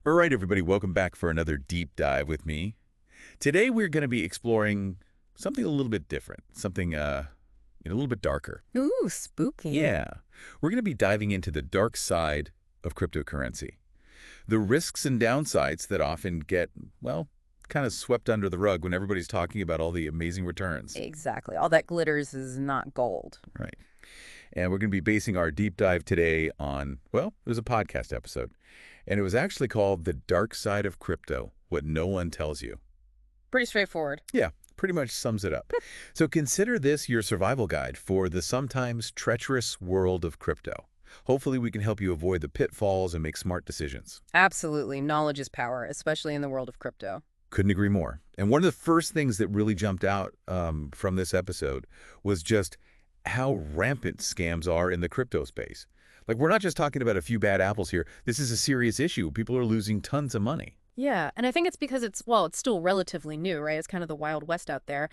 All right, everybody, welcome back for another deep dive with me. Today, we're going to be exploring something a little bit different, something a little bit darker. Ooh, spooky. Yeah, we're going to be diving into the dark side of cryptocurrency. The risks and downsides that often get, well, kind of swept under the rug when everybody's talking about all the amazing returns. Exactly. All that glitters is not gold. Right. And we're going to be basing our deep dive today on, well, it was a podcast episode. And it was actually called The Dark Side of Crypto, What No One Tells You. Pretty straightforward. Yeah, pretty much sums it up. So consider this your survival guide for the sometimes treacherous world of crypto. Hopefully we can help you avoid the pitfalls and make smart decisions. Absolutely. Knowledge is power, especially in the world of crypto. Couldn't agree more. And one of the first things that really jumped out from this episode was just how rampant scams are in the crypto space. Like, we're not just talking about a few bad apples here. This is a serious issue. People are losing tons of money. Yeah, and I think it's because it's still relatively new, right? It's kind of the Wild West out there,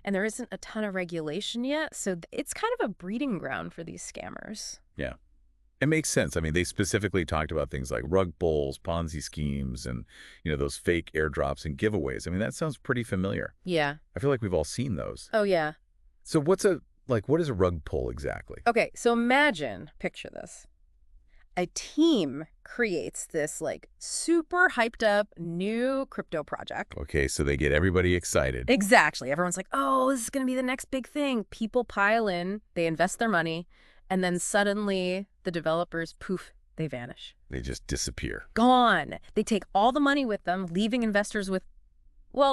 and there isn't a ton of regulation yet, so it's kind of a breeding ground for these scammers. Yeah. It makes sense. I mean, they specifically talked about things like rug pulls, Ponzi schemes, and, those fake airdrops and giveaways. I mean, that sounds pretty familiar. Yeah. I feel like we've all seen those. Oh, yeah. So what is a rug pull exactly? Okay, so picture this. A team creates this super hyped up new crypto project. Okay, so they get everybody excited. Exactly. Everyone's like, oh, this is going to be the next big thing. People pile in, they invest their money, and then suddenly the developers, poof, they vanish. They just disappear. Gone. They take all the money with them, leaving investors with,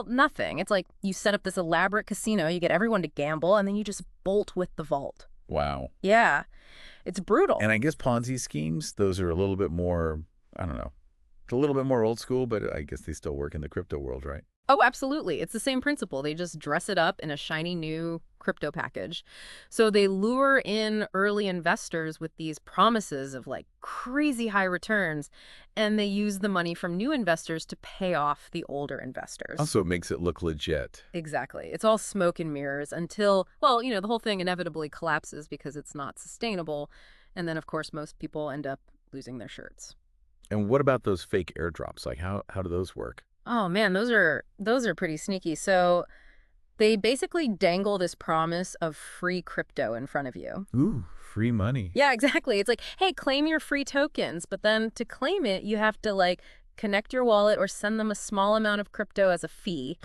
nothing. It's like you set up this elaborate casino, you get everyone to gamble, and then you just bolt with the vault. Wow. Yeah. It's brutal. And I guess Ponzi schemes, those are a little bit more, I don't know, a little bit more old school, but I guess they still work in the crypto world, right? Oh, absolutely. It's the same principle. They just dress it up in a shiny new crypto package. So they lure in early investors with these promises of crazy high returns, and they use the money from new investors to pay off the older investors. Also, it makes it look legit. Exactly. It's all smoke and mirrors until, the whole thing inevitably collapses because it's not sustainable. And then, of course, most people end up losing their shirts. And what about those fake airdrops? How do those work? Oh man, those are pretty sneaky. So they basically dangle this promise of free crypto in front of you. Ooh, free money. Yeah, exactly. It's like, hey, claim your free tokens, but then to claim it, you have to connect your wallet or send them a small amount of crypto as a fee.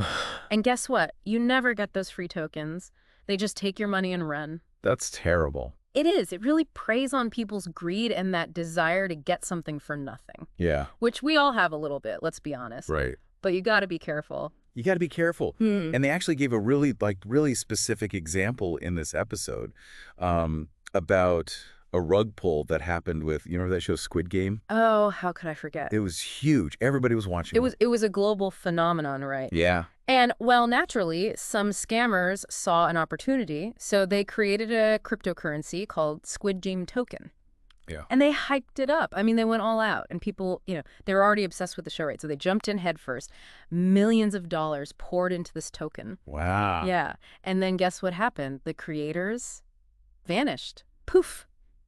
And guess what? You never get those free tokens. They just take your money and run. That's terrible. It is. It really preys on people's greed and that desire to get something for nothing. Yeah. Which we all have a little bit, let's be honest. Right. But you got to be careful. You got to be careful. And they actually gave a really specific example in this episode about a rug pull that happened with, that show Squid Game? Oh, how could I forget? It was huge. Everybody was watching It was a global phenomenon, right? Yeah. And, naturally, some scammers saw an opportunity, so they created a cryptocurrency called Squid Game Token. Yeah. And they hyped it up. I mean, they went all out. And people, they were already obsessed with the show, right? So they jumped in head first. Millions of dollars poured into this token. Wow. Yeah. And then guess what happened? The creators vanished. Poof.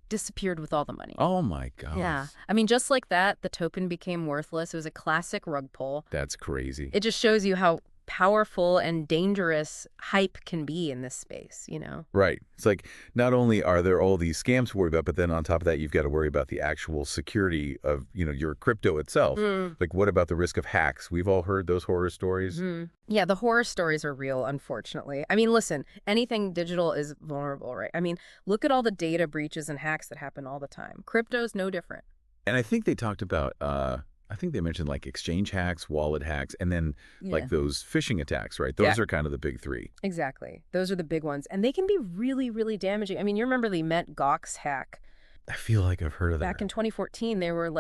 Disappeared with all the money. Oh, my God. Yeah. I mean, just like that, the token became worthless. It was a classic rug pull. That's crazy. It just shows you how powerful and dangerous hype can be in this space, Right. It's like not only are there all these scams to worry about, but then on top of that, you've got to worry about the actual security of, your crypto itself. Like, what about the risk of hacks? We've all heard those horror stories. Yeah, the horror stories are real, unfortunately. I mean, listen, anything digital is vulnerable, right? I mean, look at all the data breaches and hacks that happen all the time. Crypto's no different. And I think they talked about I think they mentioned exchange hacks, wallet hacks, and then those phishing attacks, right? Those are kind of the big three. Exactly. Those are the big ones. And they can be really, really damaging. I mean, you remember the Mt. Gox hack? I feel like I've heard of that. Back in 2014, they were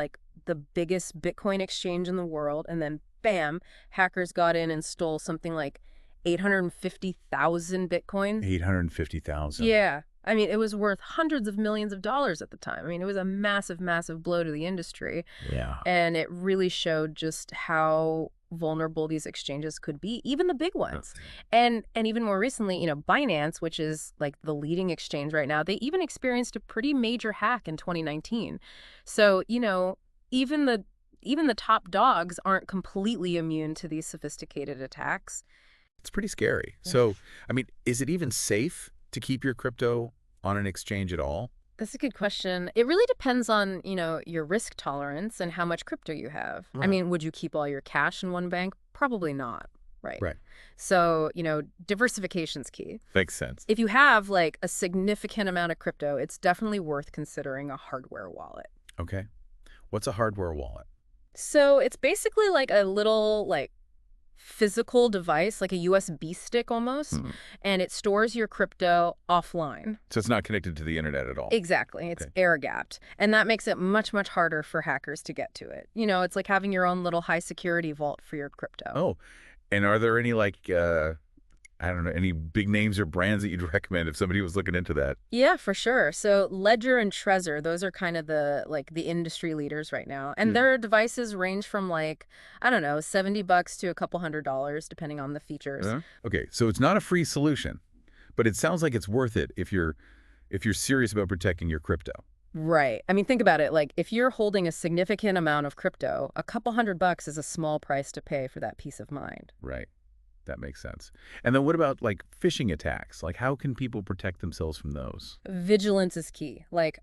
the biggest Bitcoin exchange in the world. And then, bam, hackers got in and stole something like 850,000 Bitcoins. 850,000. Yeah. I mean, it was worth hundreds of millions of dollars at the time. I mean, it was a massive, massive blow to the industry. Yeah. And it really showed just how vulnerable these exchanges could be, even the big ones. And even more recently, Binance, which is the leading exchange right now, they even experienced a pretty major hack in 2019. So, even even the top dogs aren't completely immune to these sophisticated attacks. It's pretty scary. Yeah. So, I mean, is it even safe to keep your crypto on an exchange at all? That's a good question. It really depends on, your risk tolerance and how much crypto you have. I Right. mean, would you keep all your cash in one bank? Probably not, right? Right. So, diversification's key. Makes sense. If you have like a significant amount of crypto, it's definitely worth considering a hardware wallet. Okay. What's a hardware wallet? So it's basically like a little like physical device, like a USB stick almost, Hmm. and it stores your crypto offline. So it's not connected to the internet at all. Exactly. It's Okay. air gapped. And that makes it much, much harder for hackers to get to it. It's like having your own little high security vault for your crypto. Oh, and are there any I don't know, any big names or brands that you'd recommend if somebody was looking into that? Yeah, for sure. So Ledger and Trezor, those are kind of the industry leaders right now. And Hmm. their devices range from like, I don't know, $70 to a couple $100 depending on the features. Okay, so it's not a free solution, but it sounds like it's worth it if you're serious about protecting your crypto. Right. I mean, think about it. Like if you're holding a significant amount of crypto, a couple $100 is a small price to pay for that peace of mind. Right. That makes sense. And then what about like phishing attacks? Like how can people protect themselves from those? Vigilance is key. Like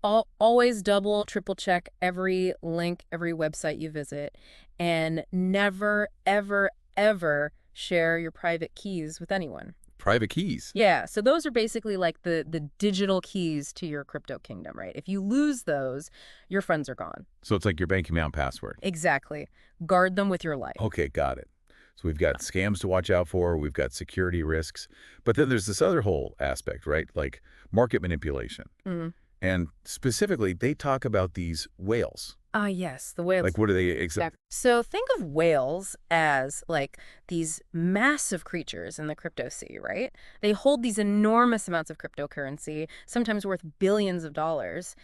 always double, triple check every link, every website you visit, and never, ever, ever share your private keys with anyone. Private keys. Yeah, so those are basically like the digital keys to your crypto kingdom, right? If you lose those, your funds are gone. So it's like your bank account password. Exactly. Guard them with your life. Okay, got it. So we've got scams to watch out for, we've got security risks, but then there's this other whole aspect, right? Like market manipulation. Mm. And specifically, they talk about these whales. Ah, yes, the whales. Like what are they exactly? So think of whales as like these massive creatures in the crypto sea, right? They hold these enormous amounts of cryptocurrency, sometimes worth billions of dollars.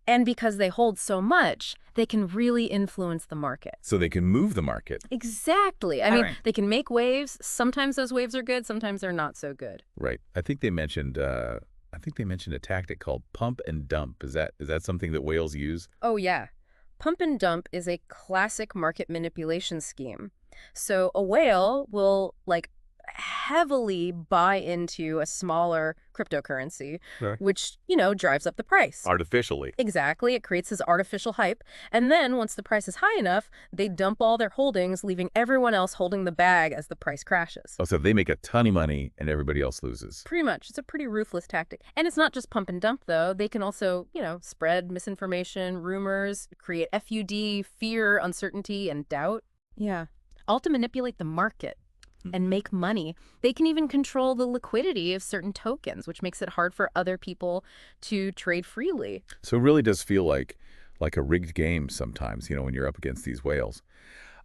And because they hold so much, they can really influence the market. So they can move the market. Exactly. I All mean, right. they can make waves. Sometimes those waves are good, sometimes they're not so good. Right. I think they mentioned a tactic called pump and dump. Is that something that whales use? Oh, yeah. Pump and dump is a classic market manipulation scheme. So a whale will like heavily buy into a smaller cryptocurrency, Right. which, drives up the price. Artificially. Exactly. It creates this artificial hype. And then once the price is high enough, they dump all their holdings, leaving everyone else holding the bag as the price crashes. Oh, so they make a ton of money and everybody else loses. Pretty much. It's a pretty ruthless tactic. And it's not just pump and dump, though. They can also, spread misinformation, rumors, create FUD, fear, uncertainty, and doubt. Yeah. All to manipulate the market and make money. They can even control the liquidity of certain tokens, which makes it hard for other people to trade freely. So it really does feel like a rigged game sometimes, when you're up against these whales.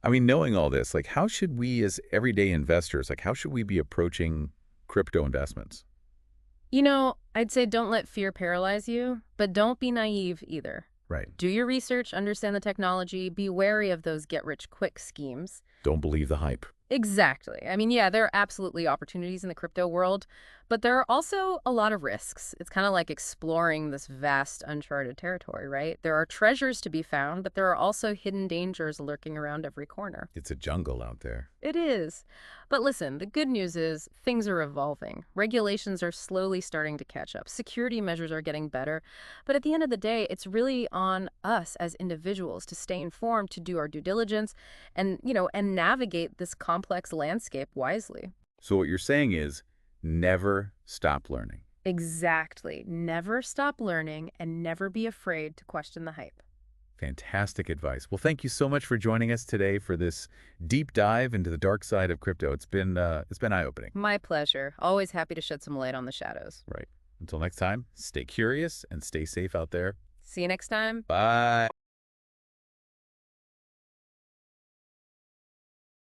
I mean, knowing all this, like how should we as everyday investors, like how should we be approaching crypto investments? I'd say don't let fear paralyze you, but don't be naive either. Right. Do your research, understand the technology, be wary of those get-rich-quick schemes. Don't believe the hype. Exactly. I mean, yeah, there are absolutely opportunities in the crypto world, but there are also a lot of risks. It's kind of like exploring this vast, uncharted territory, right? There are treasures to be found, but there are also hidden dangers lurking around every corner. It's a jungle out there. It is. But listen, the good news is things are evolving. Regulations are slowly starting to catch up. Security measures are getting better. But at the end of the day, it's really on us as individuals to stay informed, to do our due diligence, and, and navigate this complex landscape wisely. So what you're saying is never stop learning. Exactly. Never stop learning and never be afraid to question the hype. Fantastic advice. Well, thank you so much for joining us today for this deep dive into the dark side of crypto. It's been eye-opening. My pleasure. Always happy to shed some light on the shadows. Right. Until next time, stay curious and stay safe out there. See you next time. Bye.